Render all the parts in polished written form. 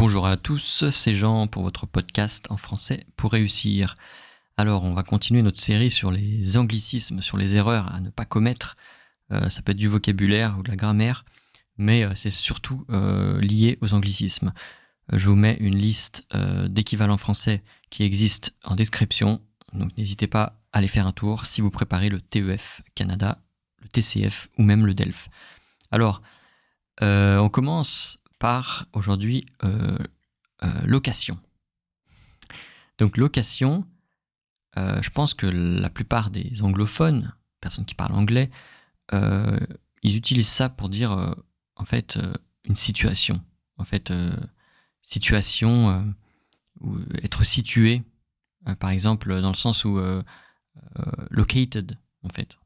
Bonjour à tous, c'est Jean pour votre podcast en français pour réussir. Alors, on va continuer notre série sur les anglicismes, sur les erreurs à ne pas commettre. Ça peut être du vocabulaire ou de la grammaire, mais c'est surtout lié aux anglicismes. Je vous mets une liste d'équivalents français qui existent en description, donc n'hésitez pas à aller faire un tour si vous préparez le TEF Canada, le TCF ou même le DELF. Alors, on commence par aujourd'hui location. Donc location, je pense que la plupart des anglophones, personnes qui parlent anglais, ils utilisent ça pour dire en fait une situation. En fait, situation ou être situé, par exemple dans le sens où located en fait,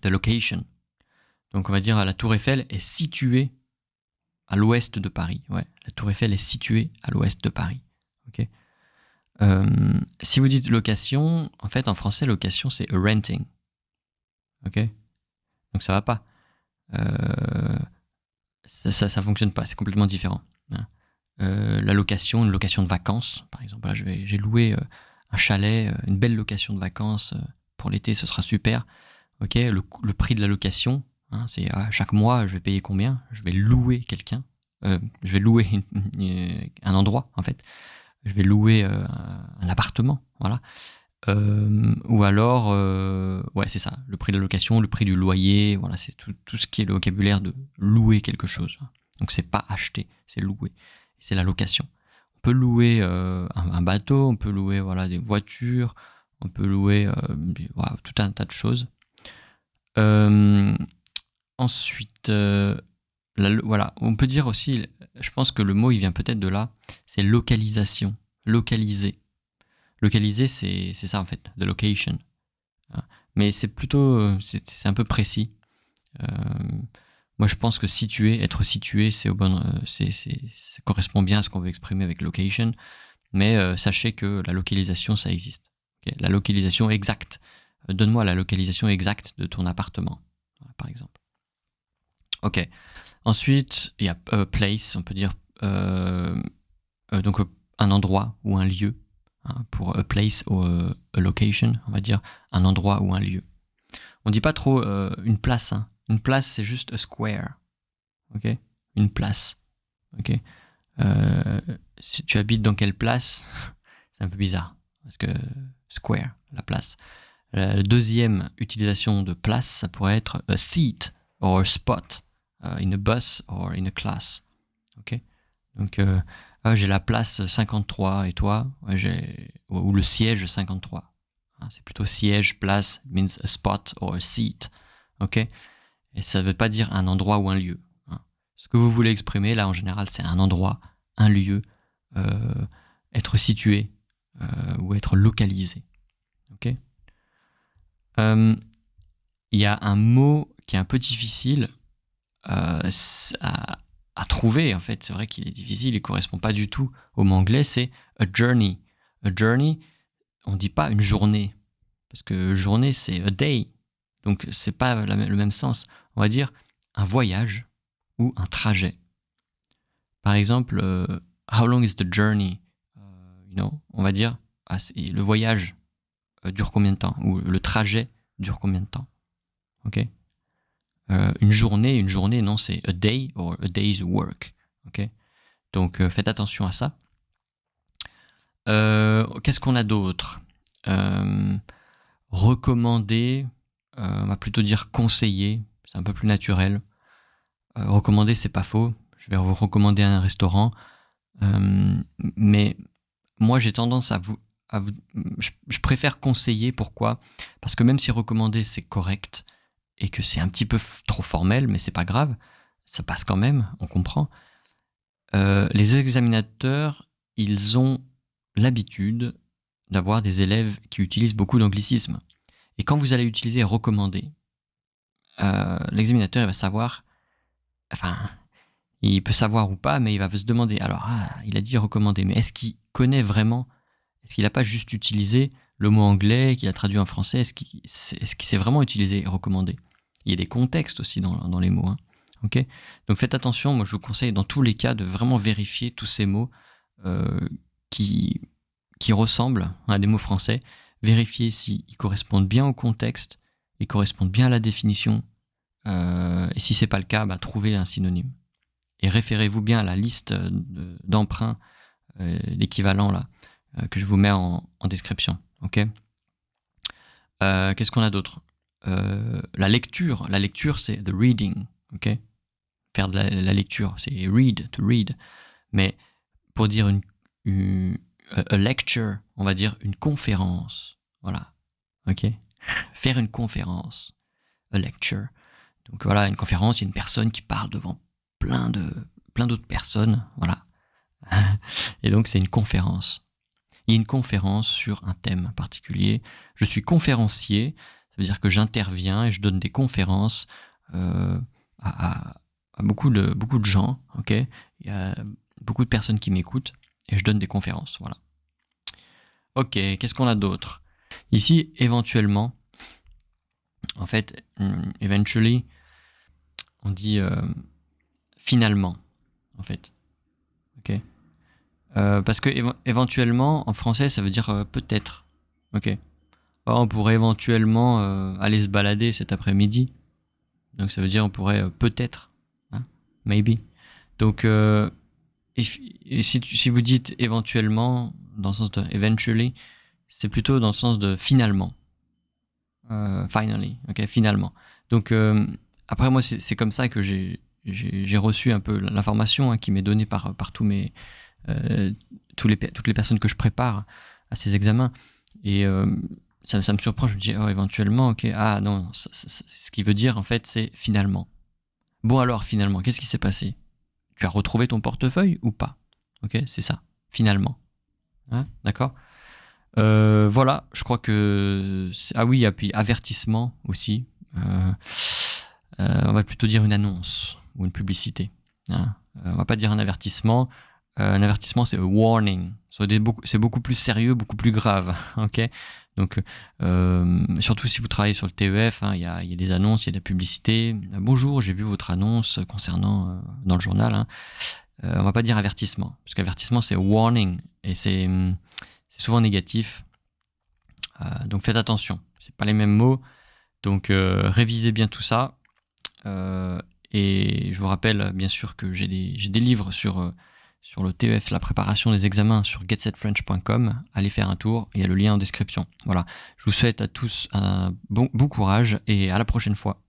the location. Donc on va dire la Tour Eiffel est située à l'ouest de Paris. Ouais, la Tour Eiffel est située à l'ouest de Paris. Ok. Si vous dites location, en fait en français location c'est a renting. Ok. Donc ça va pas. Ça fonctionne pas. C'est complètement différent. Hein. La location, une location de vacances, par exemple. Là, j'ai loué un chalet, une belle location de vacances pour l'été, ce sera super. Ok. Le prix de la location, hein, c'est chaque mois, je vais payer combien ? Je vais louer quelqu'un. Je vais louer un endroit en fait. Je vais louer un appartement, voilà. Ou alors, ouais, c'est ça, le prix de la location, le prix du loyer, voilà, c'est tout ce qui est le vocabulaire de louer quelque chose. Donc c'est pas acheter, c'est louer, c'est la location. On peut louer un bateau, on peut louer voilà des voitures, on peut louer voilà, tout un tas de choses. Ensuite, voilà, on peut dire aussi, je pense que le mot il vient peut-être de là, c'est localisation, localiser. Localiser, c'est ça en fait, the location. Mais c'est plutôt, c'est un peu précis. Moi, je pense que situer, être situé, c'est au bon, ça correspond bien à ce qu'on veut exprimer avec location. Mais sachez que la localisation, ça existe. Okay, la localisation exacte. Donne-moi la localisation exacte de ton appartement, par exemple. Ok. Ensuite, il y a place. On peut dire donc un endroit ou un lieu. Hein, pour a place ou a location, on va dire un endroit ou un lieu. On dit pas trop une place. Hein. Une place, c'est juste a square. Ok, une place. Ok. Si tu habites dans quelle place, c'est un peu bizarre parce que square, la place. La deuxième utilisation de place, ça pourrait être a seat or a spot in a bus or in a class. Ok. Donc j'ai la place 53 et toi ou le siège 53. C'est plutôt siège, place, it means a spot or a seat. Ok. Et ça ne veut pas dire un endroit ou un lieu. Ce que vous voulez exprimer là en général c'est un endroit, un lieu, être situé ou être localisé. Ok. Il y a un mot qui est un peu difficile à trouver, en fait. C'est vrai qu'il est difficile, il correspond pas du tout au mot anglais, c'est a journey. A journey, on dit pas une journée, parce que journée, c'est a day. Donc, c'est pas le même sens. On va dire un voyage ou un trajet. Par exemple, how long is the journey? On va dire, le voyage dure combien de temps? Ou le trajet dure combien de temps? Ok. Une journée, non, c'est a day or a day's work. Ok. Donc faites attention à ça. Qu'est-ce qu'on a d'autre? Recommander, on va plutôt dire conseiller, c'est un peu plus naturel. Recommander, c'est pas faux. Je vais vous recommander un restaurant. Mais moi, j'ai tendance à vous je préfère conseiller. Pourquoi ? Parce que même si recommander, c'est correct, et que c'est un petit peu trop formel, mais c'est pas grave, ça passe quand même, on comprend. Les examinateurs, ils ont l'habitude d'avoir des élèves qui utilisent beaucoup d'anglicismes. Et quand vous allez utiliser recommander, l'examinateur il va savoir, enfin, il peut savoir ou pas, mais il va se demander, alors, il a dit recommander, mais est-ce qu'il connaît vraiment, est-ce qu'il n'a pas juste utilisé le mot anglais qu'il a traduit en français, est-ce qu'il sait vraiment utiliser recommander ? Il y a des contextes aussi dans les mots. Hein. Ok. Donc faites attention, moi je vous conseille dans tous les cas de vraiment vérifier tous ces mots qui ressemblent à des mots français. Vérifiez s'ils correspondent bien au contexte, ils correspondent bien à la définition. Et si c'est pas le cas, trouvez un synonyme. Et référez-vous bien à la liste d'emprunts, l'équivalent là, que je vous mets en description. Ok. Qu'est-ce qu'on a d'autre? La lecture. La lecture, c'est the reading. Ok. Faire de la lecture, c'est read, to read. Mais pour dire a lecture, on va dire une conférence. Voilà. Ok. Faire une conférence. A lecture. Donc voilà, une conférence, il y a une personne qui parle devant plein d'autres personnes. Voilà. Et donc c'est une conférence. Il y a une conférence sur un thème particulier. Je suis conférencier, ça veut dire que j'interviens et je donne des conférences à beaucoup de gens. Ok. Il y a beaucoup de personnes qui m'écoutent et je donne des conférences. Voilà. Ok, qu'est-ce qu'on a d'autre? Ici, éventuellement, en fait, eventually, on dit finalement, en fait. Ok. Parce que éventuellement, en français, ça veut dire peut-être. Ok. Or, on pourrait éventuellement aller se balader cet après-midi. Donc ça veut dire on pourrait peut-être. Hein, maybe. Donc, et si vous dites éventuellement, dans le sens de eventually, c'est plutôt dans le sens de finalement. Finally. Ok, finalement. Donc, après, moi, c'est comme ça que j'ai reçu un peu l'information qui m'est donnée par tous mes toutes les personnes que je prépare à ces examens. Et ça me surprend, je me dis, éventuellement, ok, ah non, ce qui veut dire en fait, c'est finalement. Bon alors, finalement, qu'est-ce qui s'est passé? Tu as retrouvé ton portefeuille ou pas? Ok, c'est ça, finalement. Hein, d'accord. Voilà, je crois que... Ah oui, et puis avertissement aussi. On va plutôt dire une annonce ou une publicité. Hein. On va pas dire un avertissement. Un avertissement, c'est a warning. C'est beaucoup plus sérieux, beaucoup plus grave. Ok. Donc, surtout si vous travaillez sur le TEF, il y a des annonces, il y a de la publicité. Bonjour, j'ai vu votre annonce concernant dans le journal. Hein. On va pas dire avertissement, parce qu'avertissement c'est warning et c'est souvent négatif. Donc faites attention. C'est pas les mêmes mots. Donc révisez bien tout ça. Et je vous rappelle bien sûr que j'ai des livres sur le TEF, la préparation des examens sur getsetfrench.com. Allez faire un tour, il y a le lien en description. Voilà, je vous souhaite à tous un bon courage et à la prochaine fois.